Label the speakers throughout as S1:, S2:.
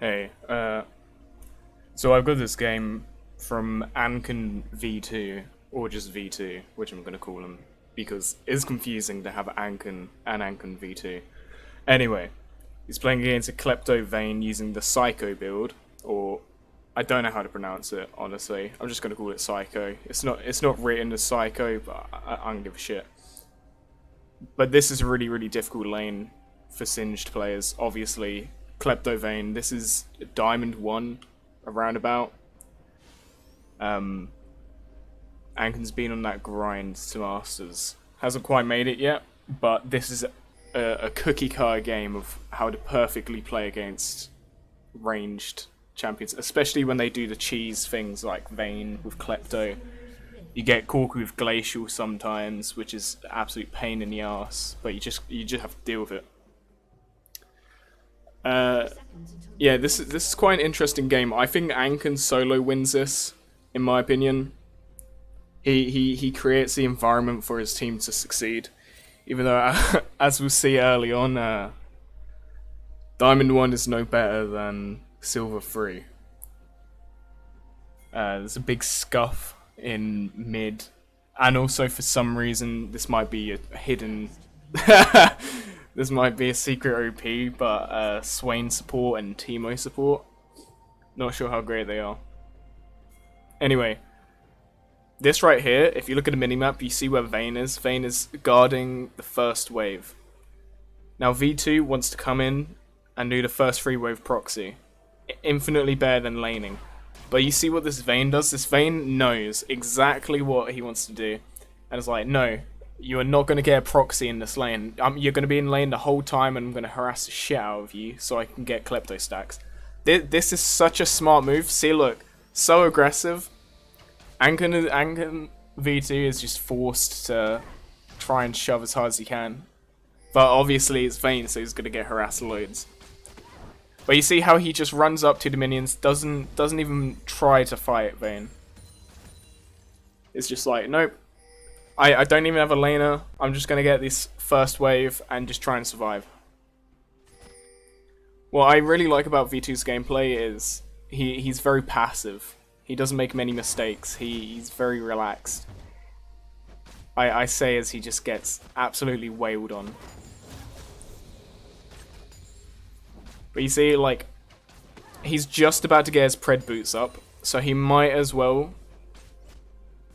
S1: Hey, so I've got this game from Ankan V2, or just V2, which I'm going to call him, because it's confusing to have Ankan and Ankan V2. Anyway, he's playing against a Klepto Vayne using the Phsyco Build, or I don't know how to pronounce it, honestly. I'm just going to call it Phsyco. It's not written as Psycho, but I don't give a shit. But this is a really, really difficult lane for Singed players, obviously. Klepto Vayne, this is Diamond 1, around about. Anken's been on that grind to Masters. Hasn't quite made it yet, but this is a cookie cutter game of how to perfectly play against ranged champions, especially when they do the cheese things like Vayne with Klepto. You get Corku with Glacial sometimes, which is an absolute pain in the ass, but you just have to deal with it. Yeah, this is quite an interesting game. I think Ankan solo wins this, in my opinion. He creates the environment for his team to succeed, even though, as we'll see early on, Diamond 1 is no better than Silver 3. There's a big scuff in mid, and also for some reason this might be a hidden this might be a secret OP, but Swain support and Teemo support, not sure how great they are. Anyway, this right here, if you look at the minimap, you see where Vayne is. Vayne is guarding the first wave. Now V2 wants to come in and do the first free wave proxy, infinitely better than laning. But you see what this Vayne does? This Vayne knows exactly what he wants to do. And it's like, no, you are not going to get a proxy in this lane. You're going to be in lane the whole time and I'm going to harass the shit out of you so I can get Klepto stacks. This is such a smart move. See, look, so aggressive. Ankan V2 is just forced to try and shove as hard as he can. But obviously it's Vayne, so he's going to get harassed loads. But you see how he just runs up to the minions, doesn't even try to fight Vayne. It's just like, nope. I don't even have a laner. I'm just going to get this first wave and just try and survive. What I really like about V2's gameplay is he's very passive. He doesn't make many mistakes. He's very relaxed. I say as he just gets absolutely wailed on. But you see, like, he's just about to get his pred boots up, so he might as well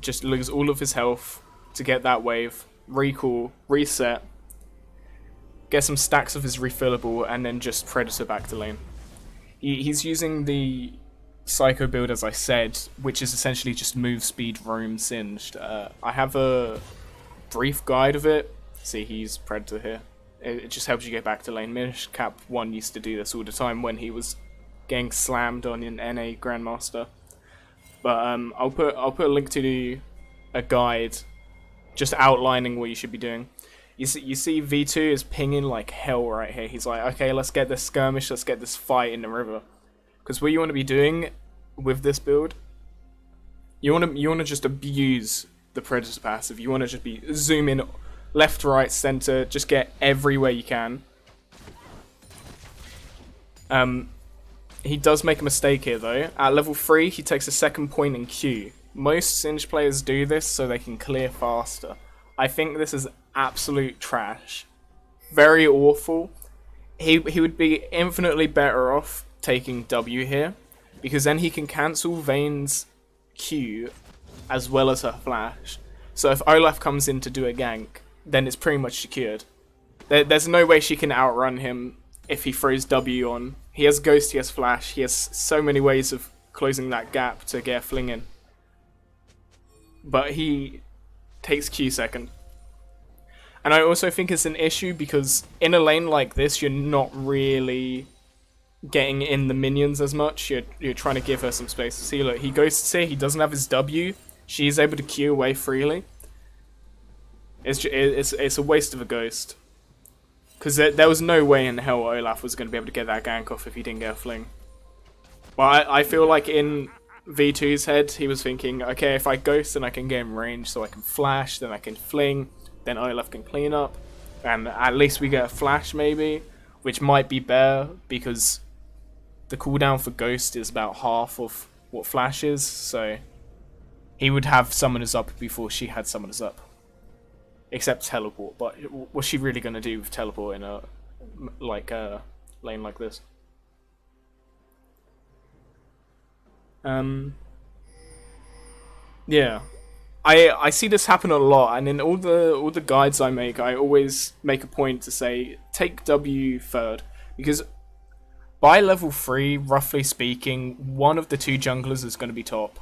S1: just lose all of his health to get that wave, recall, reset, get some stacks of his refillable, and then just Predator back to lane. He's using the Phsyco Build, as I said, which is essentially just move, speed, roam, singed. I have a brief guide of it. See, he's Predator here. It just helps you get back to lane. Minish Cap 1 used to do this all the time when he was getting slammed on an NA Grandmaster. But I'll put a link to a guide just outlining what you should be doing. You see V2 is pinging like hell right here. He's like, okay, let's get this skirmish, let's get this fight in the river. Because what you want to be doing with this build, you want to just abuse the Predator passive. You want to just be zoom in left, right, center, just get everywhere you can. He does make a mistake here though. At level 3, he takes a second point in Q. Most Singed players do this so they can clear faster. I think this is absolute trash. Very awful. He would be infinitely better off taking W here, because then he can cancel Vayne's Q as well as her flash. So if Olaf comes in to do a gank, then it's pretty much secured. There's no way she can outrun him if he throws W on. He has Ghost, he has Flash, he has so many ways of closing that gap to get a fling in. But he takes Q second. And I also think it's an issue because in a lane like this, you're not really getting in the minions as much. You're trying to give her some space. See, look, he ghosts here, he doesn't have his W. She's able to Q away freely. It's a waste of a ghost. Because there was no way in hell Olaf was going to be able to get that gank off if he didn't get a fling. But I feel like in V2's head, he was thinking, okay, if I ghost, then I can get in range, so I can flash, then I can fling, then Olaf can clean up, and at least we get a flash maybe, which might be better, because the cooldown for Ghost is about half of what Flash is, so he would have Summoners up before she had Summoners up. Except Teleport, but what's she really going to do with Teleport in a lane like this? Yeah. I see this happen a lot, and in all the guides I make, I always make a point to say take W third, because by level 3, roughly speaking, one of the two junglers is going to be top.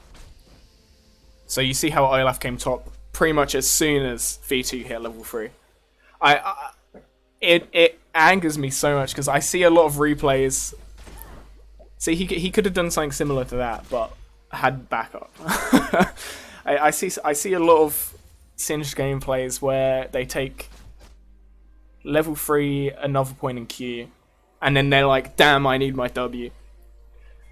S1: So you see how Olaf came top pretty much as soon as V2 hit level 3. It angers me so much because I see a lot of replays. See, he could have done something similar to that, but had backup. I see a lot of Singed gameplays where they take level 3 another point in Q, and then they're like, damn, I need my W.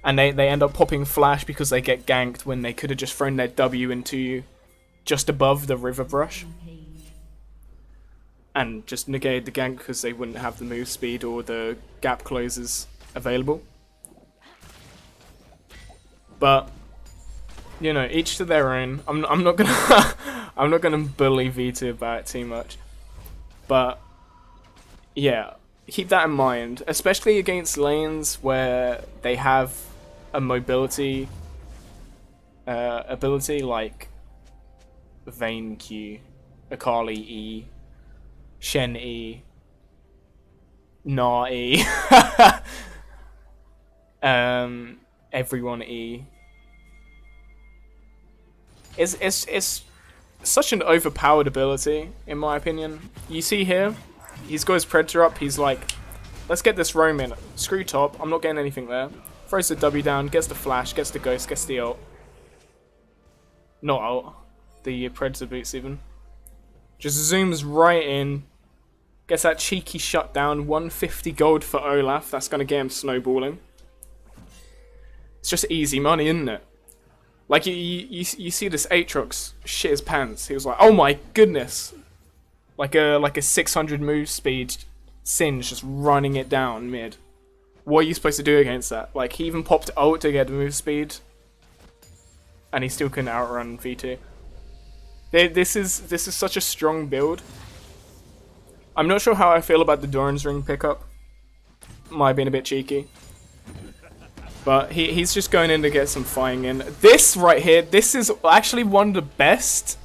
S1: And they end up popping Flash because they get ganked when they could have just thrown their W into just above the river brush. And just negated the gank because they wouldn't have the move speed or the gap closes available. But you know, each to their own. I'm not gonna I'm not gonna bully V2 about it too much. But yeah, keep that in mind, especially against lanes where they have a mobility ability like Vayne Q, Akali E, Shen E, Na E, everyone E. It's such an overpowered ability, in my opinion. You see here, he's got his Predator up, he's like, let's get this roam in. Screw top, I'm not getting anything there. Throws the W down, gets the flash, gets the ghost, gets the ult. Not ult, the Predator boots even. Just zooms right in, gets that cheeky shutdown, 150 gold for Olaf, that's going to get him snowballing. It's just easy money, isn't it? Like, you see this Aatrox shit his pants. He was like, oh my goodness. Like a 600 move speed Singe just running it down mid. What are you supposed to do against that? Like, he even popped ult to get the move speed. And he still couldn't outrun V2. This is such a strong build. I'm not sure how I feel about the Doran's Ring pickup. Might have been a bit cheeky. But he's just going in to get some fighting in. This right here, this is actually one of the best,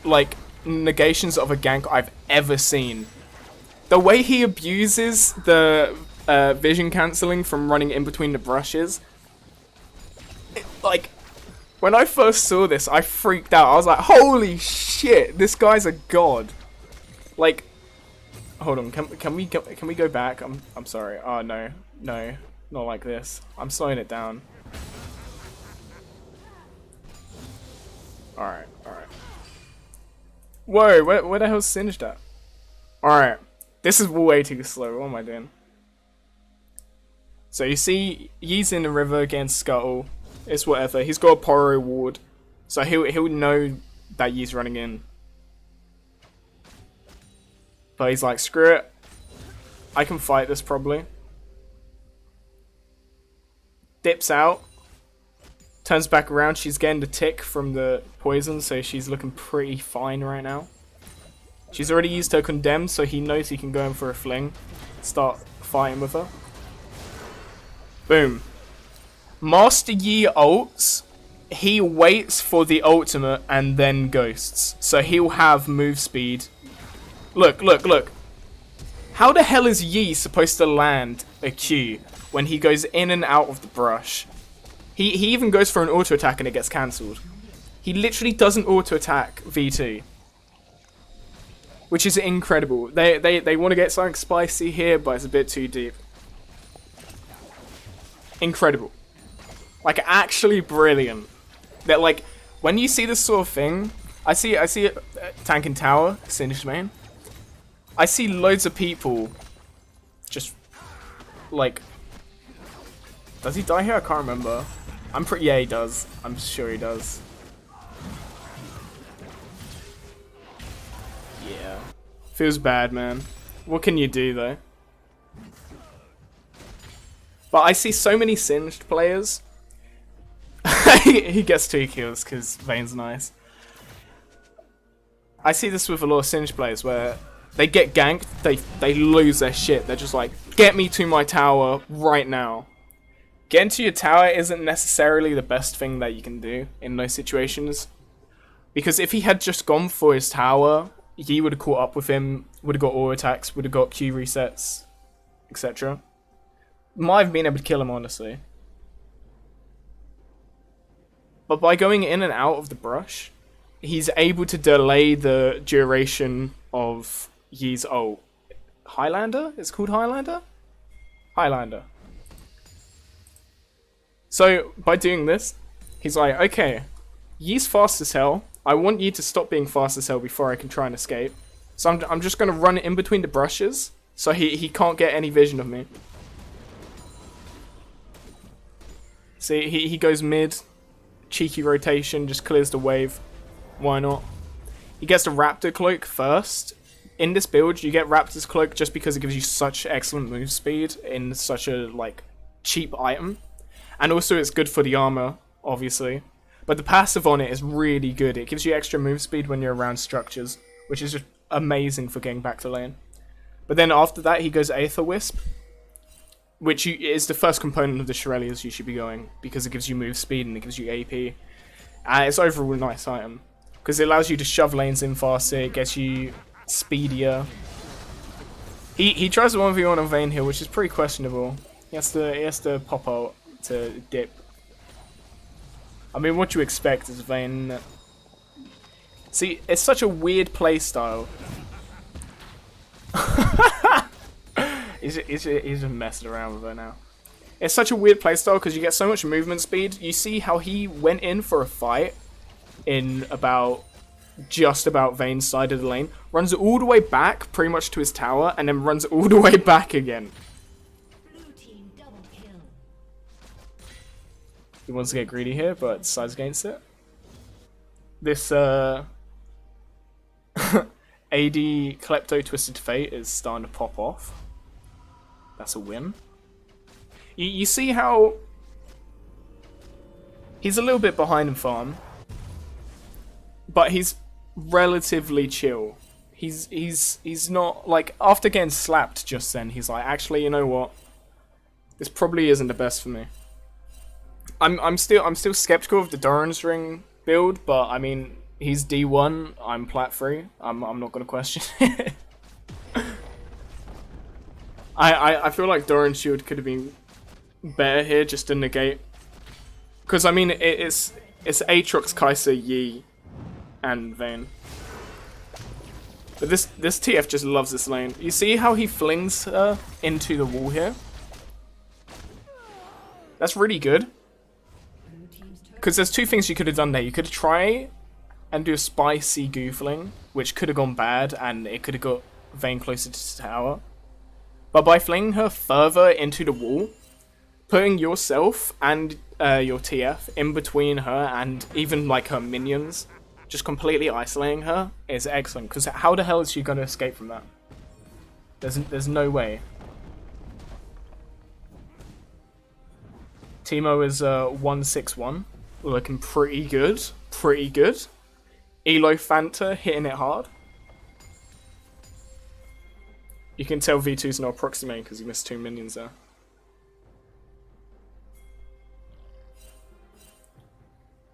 S1: like, negations of a gank I've ever seen. The way he abuses the vision cancelling from running in between the brushes. Like, when I first saw this, I freaked out. I was like, holy shit, this guy's a god. Like, hold on, can we go back? I'm sorry. Oh, no. Not like this. I'm slowing it down. Alright. Whoa, where the hell's Singed at? Alright. This is way too slow. What am I doing? So you see, Yee's in the river against Scuttle. It's whatever. He's got a Poro ward. So he'll know that Yee's running in. But he's like, screw it. I can fight this probably. Dips out, turns back around. She's getting the tick from the poison, so she's looking pretty fine right now. She's already used her condemn, so he knows he can go in for a fling, start fighting with her. Boom. Master Yi ults, he waits for the ultimate and then ghosts, so he'll have move speed. Look. How the hell is Yi supposed to land a Q when he goes in and out of the brush? He even goes for an auto attack and it gets cancelled. He literally doesn't auto attack V2, which is incredible. They want to get something spicy here, but it's a bit too deep. Incredible, like actually brilliant. That, like, when you see this sort of thing, I see a tank and tower, Singed main. I see loads of people just, like, does he die here? I can't remember. Yeah, he does. I'm sure he does. Yeah. Feels bad, man. What can you do, though? But I see so many Singed players. He gets 2 kills because Vayne's nice. I see this with a lot of Singed players where they get ganked, they lose their shit. They're just like, get me to my tower right now. Getting to your tower isn't necessarily the best thing that you can do in those situations. Because if he had just gone for his tower, he would have caught up with him, would have got auto attacks, would have got Q resets, etc. Might have been able to kill him, honestly. But by going in and out of the brush, he's able to delay the duration of Yi's ult. Highlander? It's called Highlander? Highlander. So, by doing this, he's like, okay, Yi's fast as hell. I want Yi to stop being fast as hell before I can try and escape. So I'm just going to run in between the brushes, so he can't get any vision of me. See, he goes mid, cheeky rotation, just clears the wave. Why not? He gets the Raptor Cloak first. In this build, you get Raptor's Cloak just because it gives you such excellent move speed in such a, like, cheap item. And also it's good for the armor, obviously. But the passive on it is really good. It gives you extra move speed when you're around structures, which is just amazing for getting back to lane. But then after that, he goes Aether Wisp, which is the first component of the Shurelya's you should be going, because it gives you move speed and it gives you AP. And it's overall a nice item, because it allows you to shove lanes in faster, it gets you speedier. He tries to 1v1 on Vayne here, which is pretty questionable. He has to pop out to dip. I mean, what you expect is Vayne. See, it's such a weird playstyle. He's just messing around with her now. It's such a weird playstyle because you get so much movement speed. You see how he went in for a fight in just about Vayne's side of the lane, runs all the way back pretty much to his tower, and then runs all the way back again. He wants to get greedy here, but decides against it. This AD Klepto Twisted Fate is starting to pop off. That's a win. You see how he's a little bit behind in farm, but he's relatively chill. He's not like, after getting slapped just then, he's like, actually, you know what? This probably isn't the best for me. I'm still skeptical of the Doran's Ring build, but I mean, he's D1, I'm plat 3. I'm not gonna question it. I feel like Doran's Shield could have been better here just to negate, because I mean it's Aatrox, Kai'Sa, Yi, and Vayne. But this TF just loves this lane. You see how he flings her into the wall here? That's really good. Because there's two things you could have done there. You could try and do a spicy goofling, which could have gone bad, and it could have got Vayne closer to the tower. But by flinging her further into the wall, putting yourself and your TF in between her and even like her minions, just completely isolating her, is excellent. Because how the hell is she going to escape from that? There's no way. Teemo is 161. Looking pretty good. Pretty good. Elo Fanta hitting it hard. You can tell V2's not approximating because he missed 2 minions there.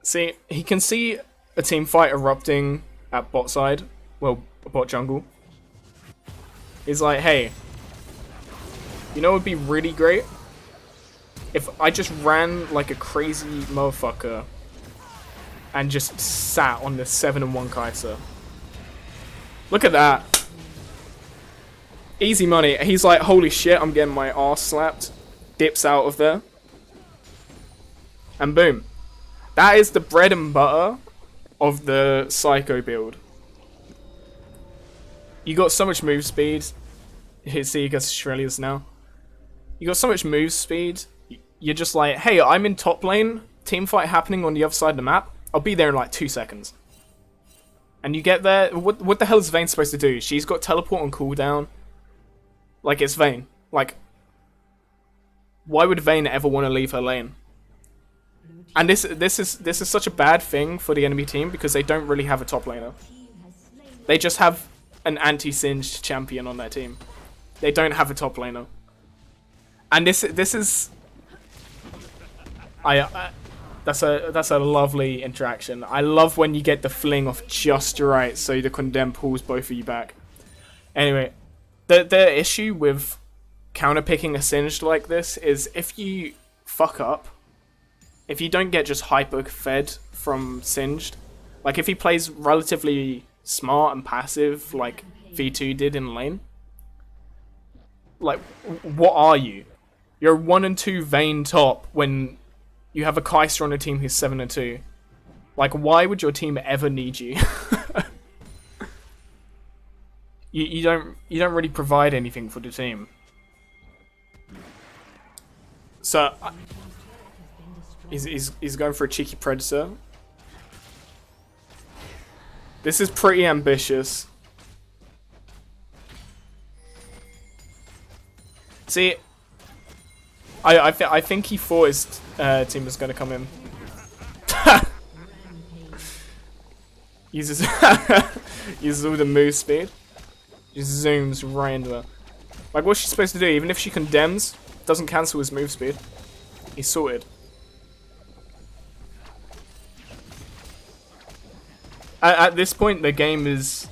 S1: See, he can see a team fight erupting at bot side. Well, bot jungle. He's like, hey, you know what would be really great? If I just ran like a crazy motherfucker and just sat on the 7-1 Kai'Sa. Look at that. Easy money. He's like, holy shit, I'm getting my ass slapped. Dips out of there. And boom. That is the bread and butter of the Phsyco build. You got so much move speed. Here, see, he gets Shurelya's now. You got so much move speed. You're just like, hey, I'm in top lane, team fight happening on the other side of the map. I'll be there in like 2 seconds. And you get there, what the hell is Vayne supposed to do? She's got teleport on cooldown. Like, it's Vayne. Like, Why would Vayne ever want to leave her lane? And this is such a bad thing for the enemy team because they don't really have a top laner. They just have an anti-singed champion on their team. They don't have a top laner. And this is that's a lovely interaction. I love when you get the fling off just right so the condemn pulls both of you back. Anyway, the issue with counterpicking a singed like this is if you fuck up, if you don't get just hyper fed from singed, like if he plays relatively smart and passive like V2 did in lane, like what are you? You're 1 and 2 Vayne top when you have a Kai'Sa on a team who's 7 and 2. Like, why would your team ever need you? you don't really provide anything for the team. So he's going for a cheeky predator. This is pretty ambitious. See, I think he thought his team was going to come in. uses all the move speed. Just zooms right into her. Like, what's she supposed to do? Even if she condemns, doesn't cancel his move speed. He's sorted. At this point, the game is,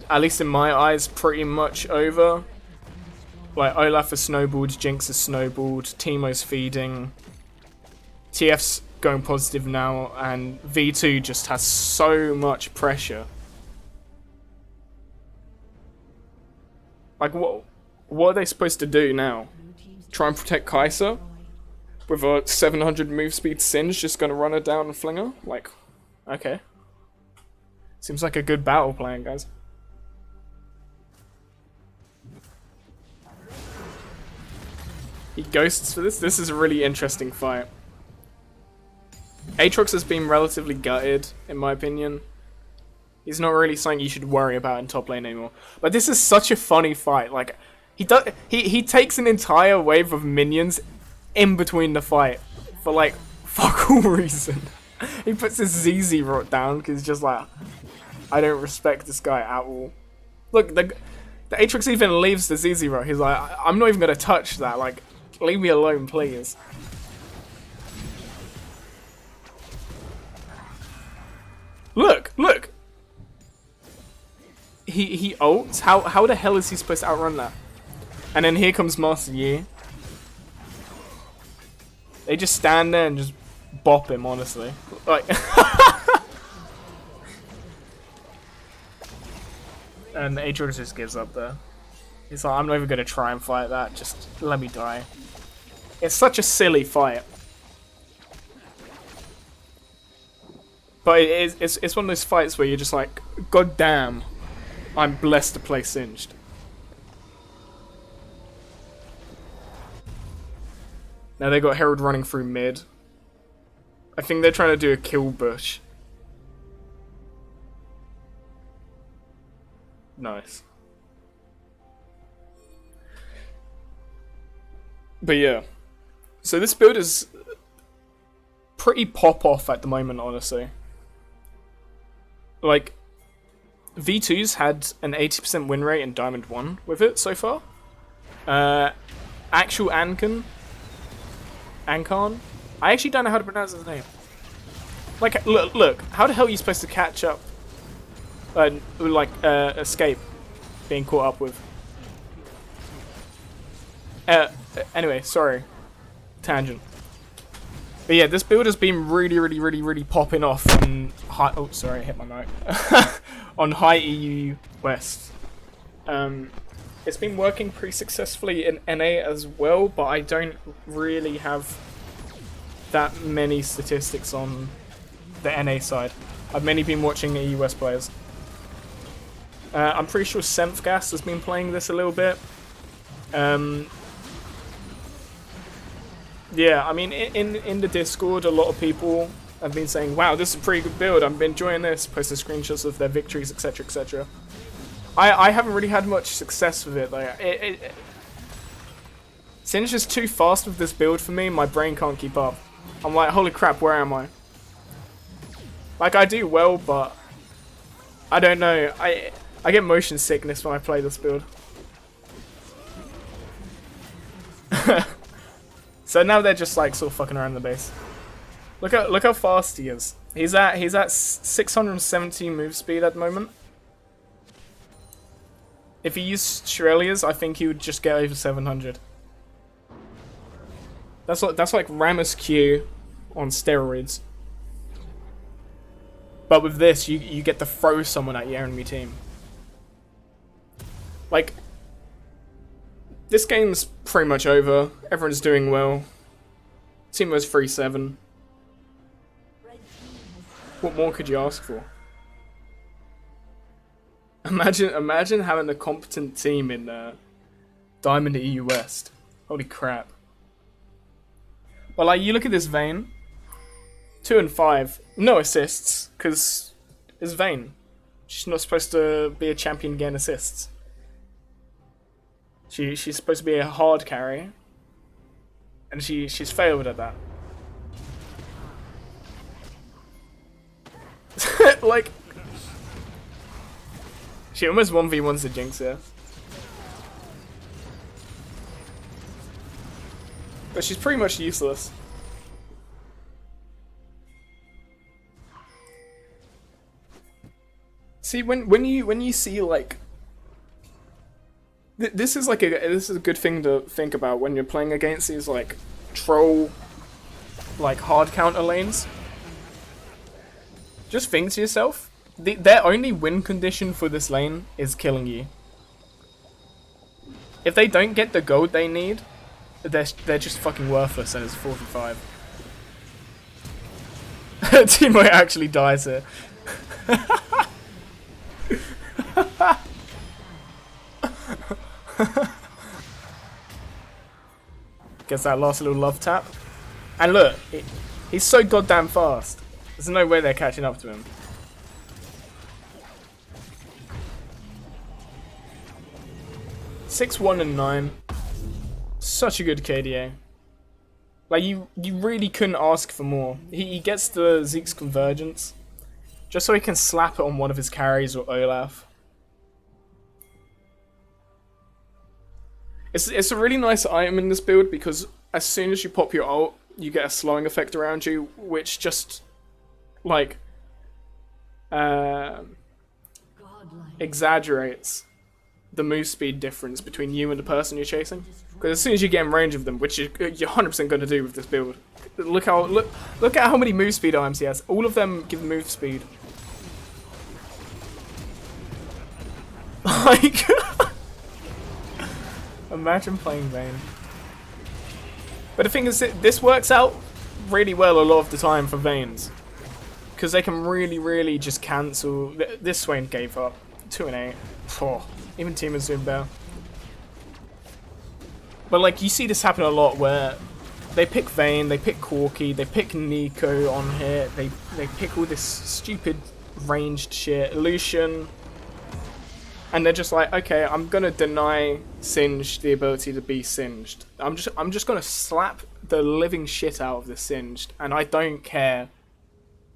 S1: at least in my eyes, pretty much over. Like, Olaf is snowballed, Jinx is snowballed, Teemo's feeding, TF's going positive now, and V2 just has so much pressure. Like, what are they supposed to do now? Try and protect Kai'Sa? With a 700 move speed Singe just gonna run her down and fling her? Like, okay. Seems like a good battle plan, guys. He ghosts for this? This is a really interesting fight. Aatrox has been relatively gutted, in my opinion. He's not really something you should worry about in top lane anymore. But this is such a funny fight. Like, he takes an entire wave of minions in between the fight for, like, fuck all reason. He puts his ZZ rot down because he's just like, I don't respect this guy at all. Look, the Aatrox even leaves the ZZ rot. He's like, I'm not even going to touch that. Like, leave me alone, please. Look, look. He ults. How the hell is he supposed to outrun that? And then here comes Master Yi. They just stand there and just bop him, honestly. Like, and Aatrox just gives up there. He's like, I'm not even gonna try and fight that. Just let me die. It's such a silly fight. But it's one of those fights where you're just like, God damn, I'm blessed to play Singed. Now they got Herald running through mid. I think they're trying to do a kill bush. Nice. But yeah. So this build is pretty pop off at the moment, honestly. Like, V2's had an 80% win rate in Diamond 1 with it so far. Actual Ankan. I actually don't know how to pronounce his name. Like, look, how the hell are you supposed to catch up? Escape being caught up with. Anyway, sorry. Tangent. But yeah, this build has been really popping off on high. Oh, sorry, I hit my mic. On high EU West. It's been working pretty successfully in NA as well, but I don't really have that many statistics on the NA side. I've mainly been watching the US players. I'm pretty sure Semfgas has been playing this a little bit. Yeah, I mean, in the Discord, a lot of people have been saying, wow, this is a pretty good build, I've been enjoying this, posting screenshots of their victories, etc, etc. I haven't really had much success with it, though. Singe is too fast with this build for me, my brain can't keep up. I'm like, holy crap, where am I? Like, I do well, but I don't know. I get motion sickness when I play this build. So now they're just like sort of fucking around the base. Look how fast he is. He's at 670 move speed at the moment. If he used Shurelya's, I think he would just get over 700. That's like Rammus Q on steroids. But with this, you get to throw someone at your enemy team. Like, this game's pretty much over. Everyone's doing well. Team was 3-7. What more could you ask for? Imagine having a competent team in Diamond EU West. Holy crap. Well, like, you look at this Vayne. 2 and 5. No assists, because it's Vayne. She's not supposed to be a champion getting assists. She's supposed to be a hard carry. And she's failed at that. Like, she almost 1v1s the Jinx here. But she's pretty much useless. See, when you see, like, this is a good thing to think about when you're playing against these, like, troll, like, hard counter lanes. Just think to yourself, their only win condition for this lane is killing you. If they don't get the gold they need, they're just fucking worthless, and it's 45. Teammate actually dies here. Gets that last little love tap. And look, he's so goddamn fast. There's no way they're catching up to him. Six, 1, and 9. Such a good KDA. Like, you really couldn't ask for more. He gets the Zeke's Convergence just so he can slap it on one of his carries or Olaf. It's a really nice item in this build because as soon as you pop your ult, you get a slowing effect around you, which just, like, exaggerates the move speed difference between you and the person you're chasing. Because as soon as you get in range of them, which you're 100% going to do with this build, look at how many move speed items he has. All of them give move speed. Like, imagine playing Vayne. But the thing is, this works out really well a lot of the time for Vaynes. Because they can really just cancel. This Swain gave up. 2 and 8. Oh, even Team is doing better. But like, you see this happen a lot where they pick Vayne, they pick Corki, they pick Nico on here, they pick all this stupid ranged shit, Lucian, and they're just like, okay, I'm gonna deny Singed the ability to be Singed. I'm just gonna slap the living shit out of this Singed, and I don't care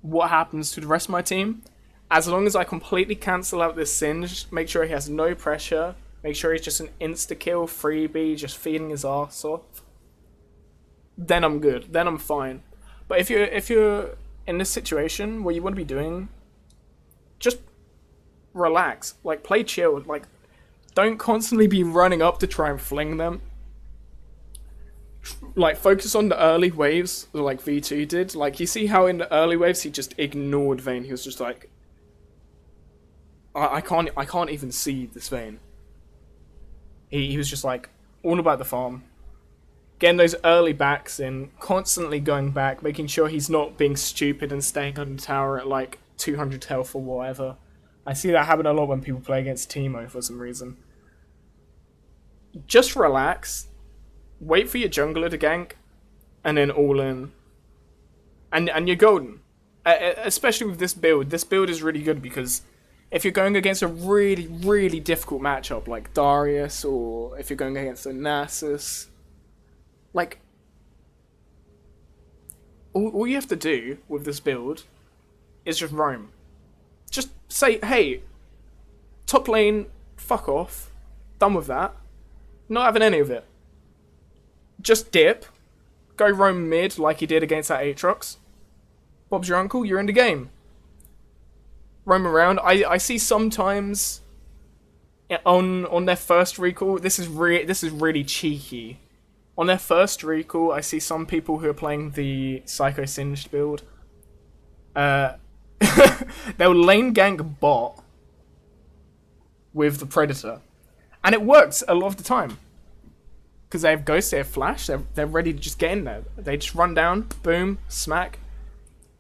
S1: what happens to the rest of my team. As long as I completely cancel out this Singed, make sure he has no pressure, make sure he's just an insta-kill freebie, just feeding his ass off, then I'm good, then I'm fine. But if you're in this situation where you want to be doing, just relax, like, play chill, like, don't constantly be running up to try and fling them. Like, focus on the early waves, like V2 did. Like, you see how in the early waves he just ignored Vayne. He was just like, I can't even see this Vayne. He was just like, all about the farm. Getting those early backs in, constantly going back, making sure he's not being stupid and staying on the tower at like 200 health or whatever. I see that happen a lot when people play against Teemo for some reason. Just relax, wait for your jungler to gank, and then all in. And you're golden. Especially with this build. This build is really good because if you're going against a really difficult matchup like Darius, or if you're going against a Nasus, Like, all you have to do with this build is just roam. Just say, hey, top lane, fuck off. Done with that. Not having any of it. Just dip. Go roam mid like he did against that Aatrox. Bob's your uncle, you're in the game. Roam around. I see sometimes on their first recall, this is really cheeky. On their first recall, I see some people who are playing the Phsyco Singed build. They'll lane gank bot with the Predator. And it works a lot of the time. Because they have Ghost, they have Flash, they're ready to just get in there. They just run down, boom, smack.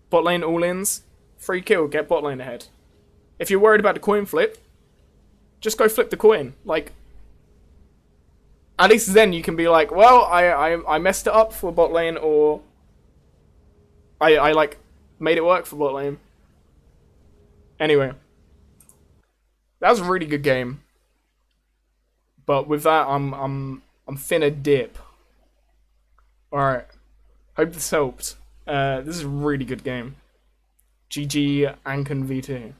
S1: Bot lane all-ins, free kill, get bot lane ahead. If you're worried about the coin flip, just go flip the coin. Like, at least then you can be like, well, I messed it up for bot lane, or I like made it work for bot lane. Anyway, that was a really good game. But with that, I'm finna dip. Alright. Hope this helped. This is a really good game. GG Ankan V2.